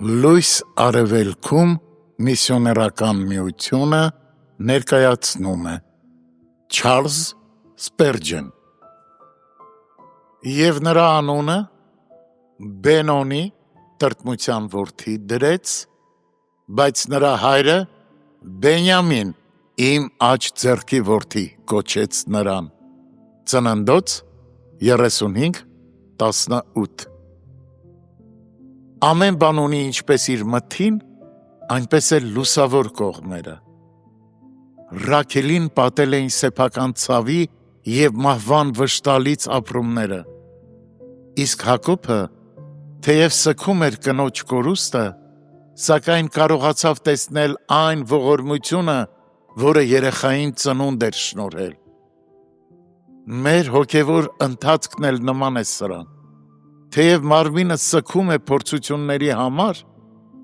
Լույս արևելքում միսիոներական միությունը ներկայացնում է Չարլզ Սպերջեն և նրա անունը Բենոնի տրտմության որդի դրեց, բայց նրա հայրը Բենյամին իմ աջ ձեռքի որդի կոչեց նրան։ Ծննդոց 35:18 Ամեն բան ունի ինչպես իր մթին, այնպես էլ լուսավոր կողմերը։ Ռաքելին պատել էին սեփական ցավի և մահվան վշտալից ապրումները, իսկ Հակոբը, թեև սգում էր կնոջ կորուստը, սակայն կարողացավ տեսնել այն ողորմությունը, որը երեխային ծնունդ էր շնորհել։ Մեր հոգևոր ընթացքն էլ նման է սրան։ Թեև մարմինը սգում է փորձությունների համար,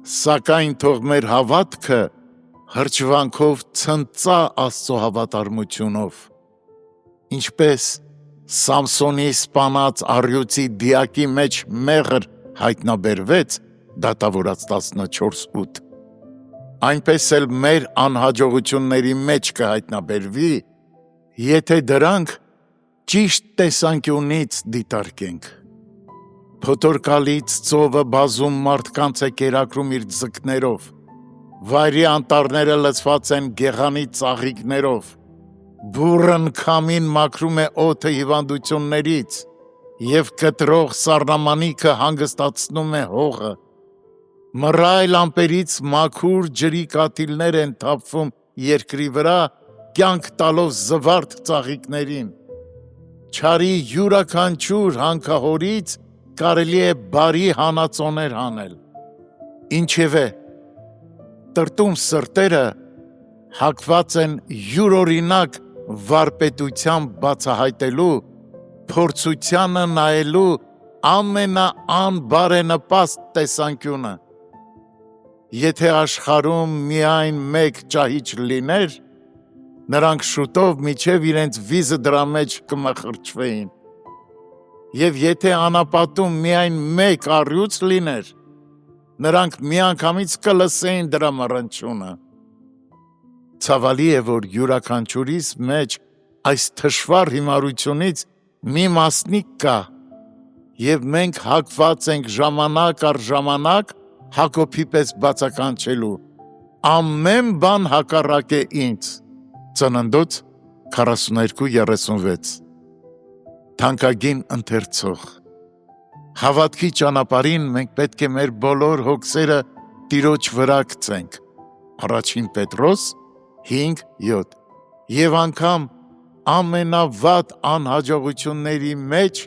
սակայն թող մեր հավատքը հրճվանքով ցնծա Աստծո հավատարմությունով, ինչպես Սամսոնի սպանած առյուծի դիակի մեջ մեղր հայտնաբերվեց, դատավորաց 14:8, այնպես էլ մեր անհաջողությունների մեջ կհայտնաբերվի, եթե դրանք ճիշտ տեսանկյունից դիտարկենք։ Փոթորկալից ծովը բազում մարդկանց է կերակրում իր ձկներով, վայրի անտառները լցված են գեղանի ծաղիկներով, բուռն քամին մաքրում է օդը հիվանդություններից և կտրող սառնամանիքը հանգստացնում է հողը, մռայլ ամպերից մաքուր ջրի կաթիլներ են թափվում երկրի վրա, կյանք տալով զվարթ ծաղիկներին, չարի յուրաքանչյուր հանքահորից կարելի է բարի հանածոներ հանել։ Ինչևէ, տրտում սրտերը հակված են յուրօրինակ վարպետությամբ բացահայտելու, փորձությանը նայելու ամենաանբարենպաստ տեսանկյունը։ Եթե աշխարհում միայն մեկ ճահիճ լիներ, նրանք շուտով մինչև իրենց վիզը դրա մեջ կմխրճվեին, և եթե անապատում միայն մեկ առյուծ լիներ, նրանք միանգամից կլսեին դրա մռնչյունը։ Ցավալի է, որ յուրաքանչյուրիս մեջ այս թշվառ հիմարությունից մի մասնիկ կա, և մենք հակված ենք ժամանակ առ ժամանակ Հակոբի պես բացականչելու. ամեն բան հակառակ է ինձ։ Ծննդոց 42:36 Թանկագին ընթերցող, հավատքի ճանապարհին մենք պետք է մեր բոլոր հոգսերը Տիրոջ վրա գցենք, Առաջին Պետրոս 5:7, և անգամ ամենավատ անհաջողությունների մեջ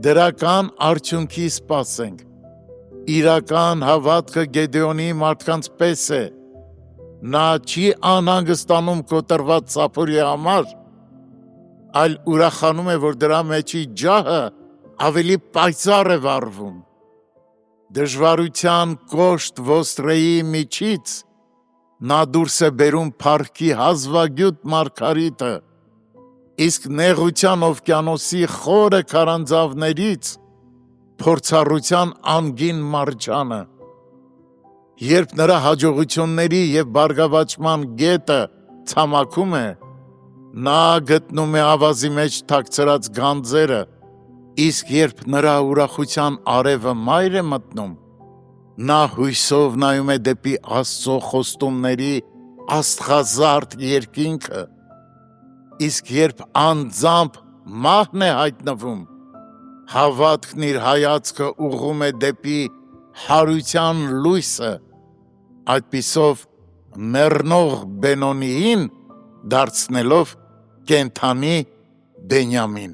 դրական արդյունքի սպասենք։ Իրական հավատքը Գեդեոնի մարդկանց պես է, նա չի անհանգստանում կոտրված սափորի համար, այլ ուրախանում է, որ դրա մեջի ջահը ավելի պայծառ է վառվում։ Դժվարության կոշտ ոստրեի միջից նա դուրս է բերում փառքի հազվագյուտ մարգարիտը, իսկ նեղության օվկիանոսի խորը քարանձավներից փորձառության անգին մարջանը։ Երբ նրա հաջողությունների և բարգավաճման գետը ցամաքում է, նա գտնում է ավազի մեջ թաքցրած գանձերը, իսկ երբ նրա ուրախության արևը մայր է մտնում, նա հույսով նայում է դեպի Աստծո խոստումների աստղազարդ երկինքը, իսկ երբ անձամբ մահն է հայտնվում, հավատքն իր հայացքը ուղղում է դեպի հարության լույսը, այդպիսով մեռնող Բենոնիին դարձնելով կենդանի Բենյամին։